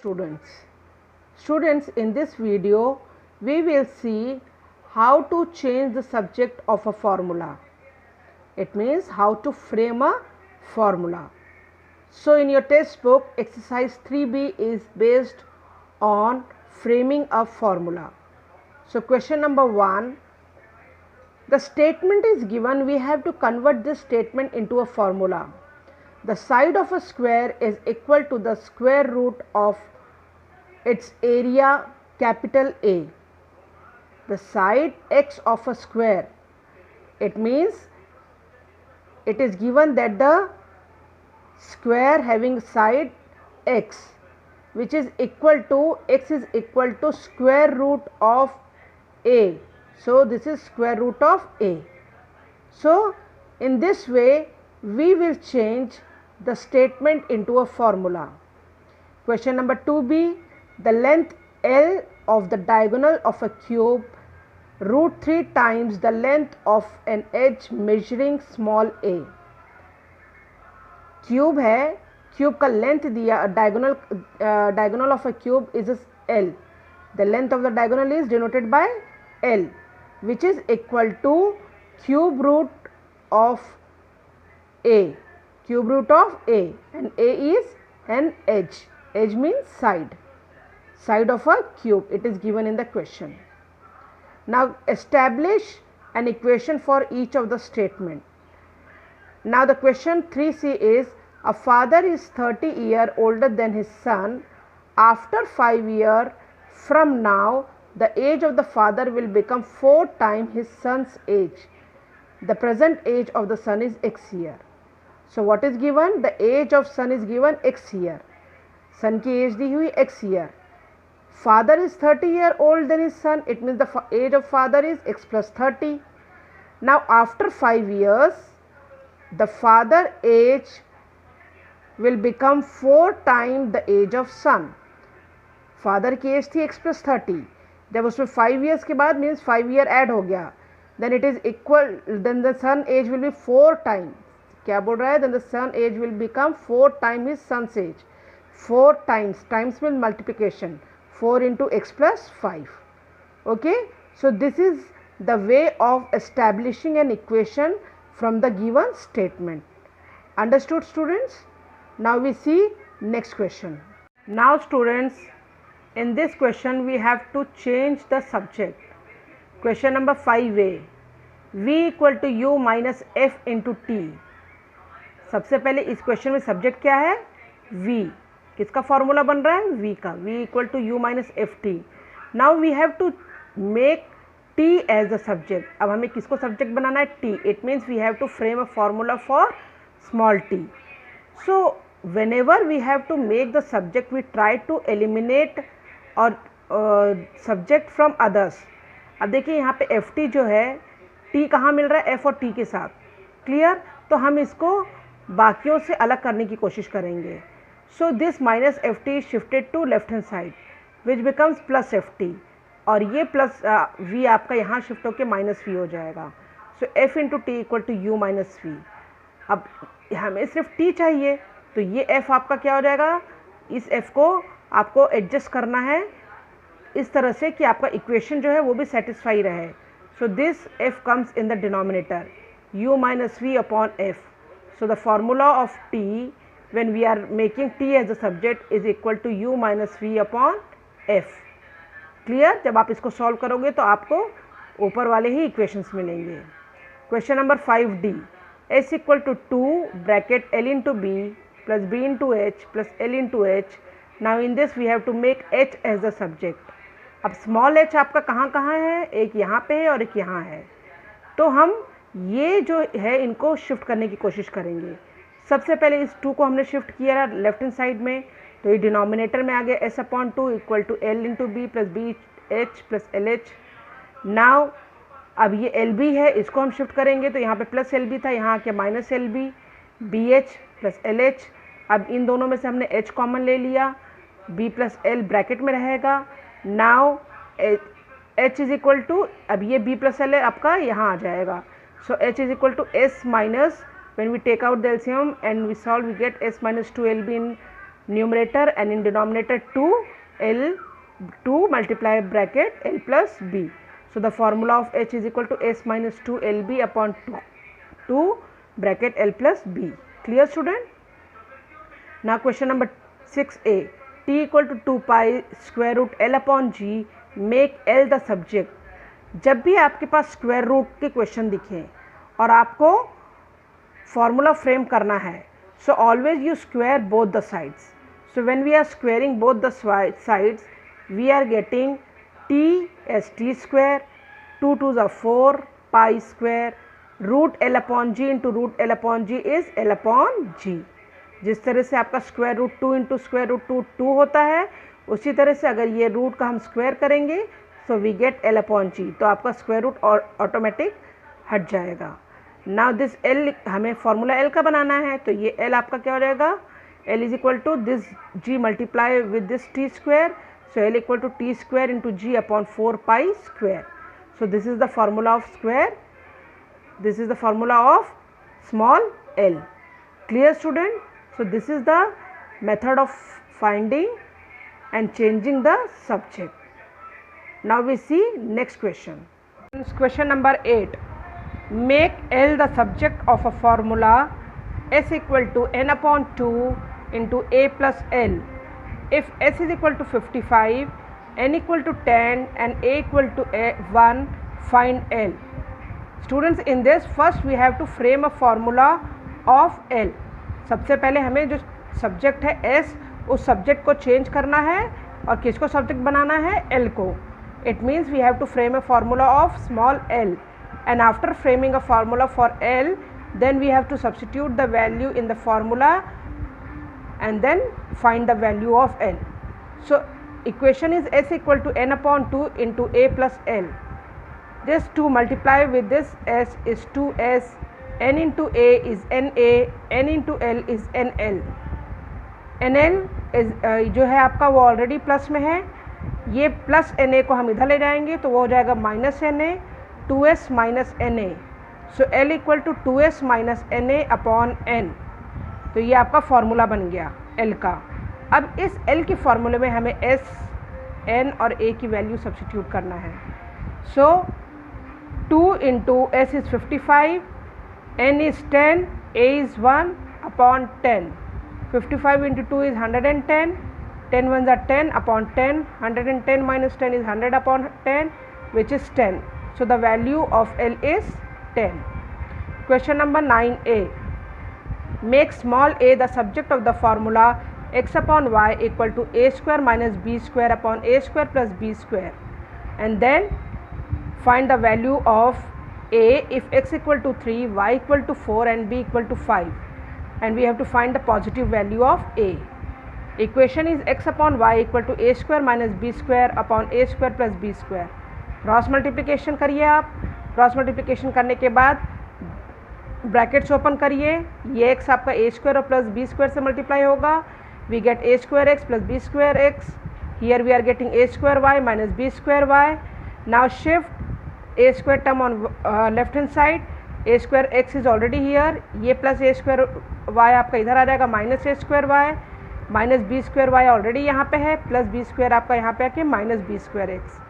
Students, in this video we will see how to change the subject of a formula. It means how to frame a formula. So in your textbook, exercise 3B is based on framing a formula. So question number 1, the statement is given, we have to convert this statement into a formula. The side of a square is equal to the square root of its area, capital A. The side x of a square, it means it is given that the square having side x, which is equal to, x is equal to square root of a. So this is square root of a. So in this way we will change the statement into a formula. Question number 2b, the length L of the diagonal of a cube root 3 times the length of an edge measuring small a. Cube है, cube का length दिया, diagonal of a cube is L. The length of the diagonal is denoted by L, which is equal to cube root of a. Cube root of a, and a is an edge. Edge means side. Side of a cube. It is given in the question. Now establish an equation for each of the statement. Now the question 3c is, a father is 30 years older than his son. After 5 years from now, the age of the father will become 4 times his son's age. The present age of the son is x year. So what is given? The age of son is given x year. Son की age दी हुई x year. Father is 30 years old than his son. It means the age of father is x plus 30. Now after 5 years, the father age will become 4 times the age of son. Father की as थी x plus 30. जब उसमें 5 years के बाद means 5 year add हो गया, then it is equal, then the son age will be 4 times. क्या बोल रहा है? Then the son age will become 4 times his son's age. 4 times, times means multiplication. 4 into x plus 5. Okay, so this is the way of establishing an equation from the given statement. Understood, students? Now we see next question. Now students, in this question we have to change the subject. Question number 5a, v equal to u minus f into t. सबसे पहले इस question में subject क्या है? v. किसका formula बन रहा है? v का. v equal to u minus ft. Now we have to make t as the subject. अब हमें किसको सब्जेक्ट बनाना है? t. It means we have to frame a formula for small t. So whenever we have to make the subject, we try to eliminate or subject from others. अब देखिए यहाँ पे ft जो है, t कहाँ मिल रहा है? f और t के साथ. क्लियर? तो हम इसको बाकियों से अलग करने की कोशिश करेंगे. So this minus F T shifted to left hand side which becomes plus F T, और ये प्लस वी आपका यहाँ शिफ्ट होकर माइनस वी हो जाएगा. So F into T equal to U minus V. अब हमें सिर्फ टी चाहिए, तो ये एफ आपका क्या हो जाएगा? इस एफ को आपको एडजस्ट करना है इस तरह से कि आपका इक्वेशन जो है वो भी सेटिस्फाई रहे. So this F comes in the denominator, u minus v upon f. So the formula of t when we are making t as a subject is equal to u minus v upon f. Clear? जब आप इसको solve करोगे तो आपको ऊपर वाले ही equations मिलेंगे. Question number 5d, s equal to 2 bracket l into B plus b into H plus l into H. Now in this we have to make h as the subject. अब small h आपका कहाँ कहाँ है? एक यहाँ पे है और एक यहाँ है. तो हम ये जो है इनको शिफ्ट करने की कोशिश करेंगे. सबसे पहले इस 2 को हमने शिफ्ट किया लेफ्ट हैंड साइड में, तो ये डिनोमिनेटर में आ गया s upon 2 equal to l into B plus B H plus L H. Now अब ये एल बी है, इसको हम शिफ्ट करेंगे, तो यहाँ पे प्लस एल बी था, यहाँ आके minus L B, B H plus L H. अब इन दोनों में से हमने h कॉमन ले लिया, b प्लस एल ब्रैकेट में रहेगा. Now h is equal to, अब ये b प्लस एल है आपका यहाँ आ जाएगा. So h is equal to s minus, when we take out the LCM and we solve, we get s minus 2lb in numerator and in denominator 2 multiply bracket L plus B. So the formula of H is equal to S minus 2 LB upon 2 bracket L plus B. Clear student? Now question number 6a, T equal to 2 pi square root L upon G, make L the subject. जब भी आपके पास square root के question दिखे और आपको formula frame करना है, so always you square both the sides. So when we are squaring both the sides we are getting T as T square, 2 2s are 4 pi square, root L upon G into root L upon G is L upon G. जिस तरह से आपका square root 2 into square root 2 होता है, उसी तरह से अगर ये रूट का हम स्क्वायर करेंगे so we get L upon G, तो आपका स्क्वायर रूट ऑटोमेटिक हट जाएगा. नाउ दिस L हमें फॉर्मूला L का बनाना है, तो ये L आपका क्या हो जाएगा, L is equal to this G multiply with this T square, so L equal to T square into G upon 4 pi square. So this is the formula of square, this is the formula of small L. Clear student? So this is the method of finding and changing the subject. Now we see next question. Question number 8. Make L the subject of a formula S equal to n upon 2 into a plus L. If S is equal to 55, n equal to 10 and a equal to 1, find L. Students, in this first we have to frame a formula of L. सबसे पहले हमें जो subject है S, उस subject को change करना है और किसको सब्जेक्ट बनाना है, L को. It means we have to frame a formula of small L, and after framing a formula for L then we have to substitute the value in the formula and then find the value of L. So equation is S equal to n upon 2 into a plus L. This 2 multiply with this S is 2S, n into a is na, n into l is nl. nl is जो है आपका वो already plus में है, ये plus na को हम इधर ले जाएंगे तो वो हो जाएगा minus na, 2s minus na. So l equal to 2s minus na upon n. तो ये आपका फॉर्मूला बन गया l का. अब इस l के फॉर्मूले में हमें s, n और a की वैल्यू सब्स्टिट्यूट करना है. सो 2 into s is 55, n is 10, a is 1 upon 10. 55 into 2 is 110, 10 ones are 10 upon 10, 110 minus 10 is 100 upon 10, which is 10. So the value of L is 10. Question number 9a. Make small a the subject of the formula x upon y equal to a square minus b square upon a square plus b square, and then find the value of a if x equal to 3, y equal to 4 and b equal to 5, and we have to find the positive value of a. Equation is x upon y equal to a square minus b square upon a square plus b square. Cross multiplication करिए आप. Cross multiplication करने के बाद brackets open करिए, ये x आपका a square और plus b square से मल्टीप्लाई होगा. We get a square x plus b square x. Here we are getting a square y minus b square y. Now shift a square term on left hand side, a square x is already here, ये plus a square y आपका इधर आ जाएगा minus a square y, minus b square y already यहाँ पे है, plus b square आपका यहाँ पे आके माइनस b square x.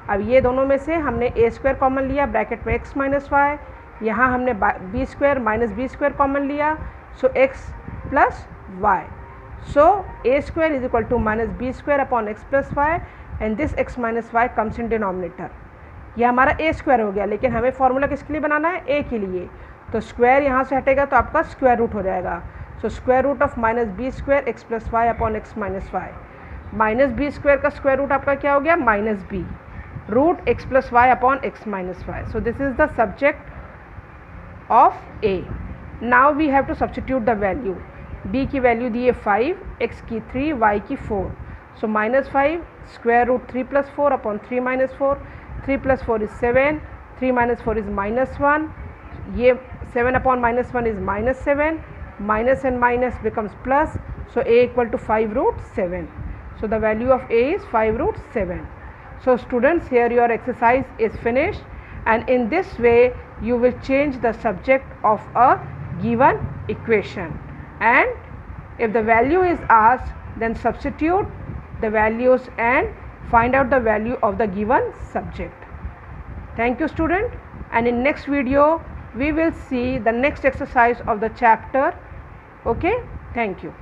अब ये दोनों में से हमने a square कॉमन लिया, ब्रैकेट में x माइनस y, यहाँ हमने b square minus b square common लिया, so x plus y. So a square is equal to minus b square upon x plus y, and this x minus y comes in denominator. ये हमारा ए square हो गया, लेकिन हमें formula किसके लिए बनाना है, ए के लिए. तो स्क्वायर यहाँ से हटेगा तो आपका स्क्वायर रूट हो जाएगा. So square root of minus B square X plus Y upon X minus Y. Minus B square का स्क्वायर रूट आपका क्या हो गया, minus B root X plus Y upon X minus Y. So this is the subject of A. Now we have to substitute the value. B की value दी है 5, X की 3, Y की 4. So minus 5 square root 3 plus 4 upon 3 minus 4. 3 plus 4 is 7, 3 minus 4 is minus 1, ये 7 upon minus 1 is minus 7, minus and minus becomes plus, so a equal to 5 root 7. So the value of a is 5 root 7. So students, here your exercise is finished, and in this way you will change the subject of a given equation, and if the value is asked, then substitute the values and find out the value of the given subject. Thank you student, and in next video we will see the next exercise of the chapter. Okay, thank you.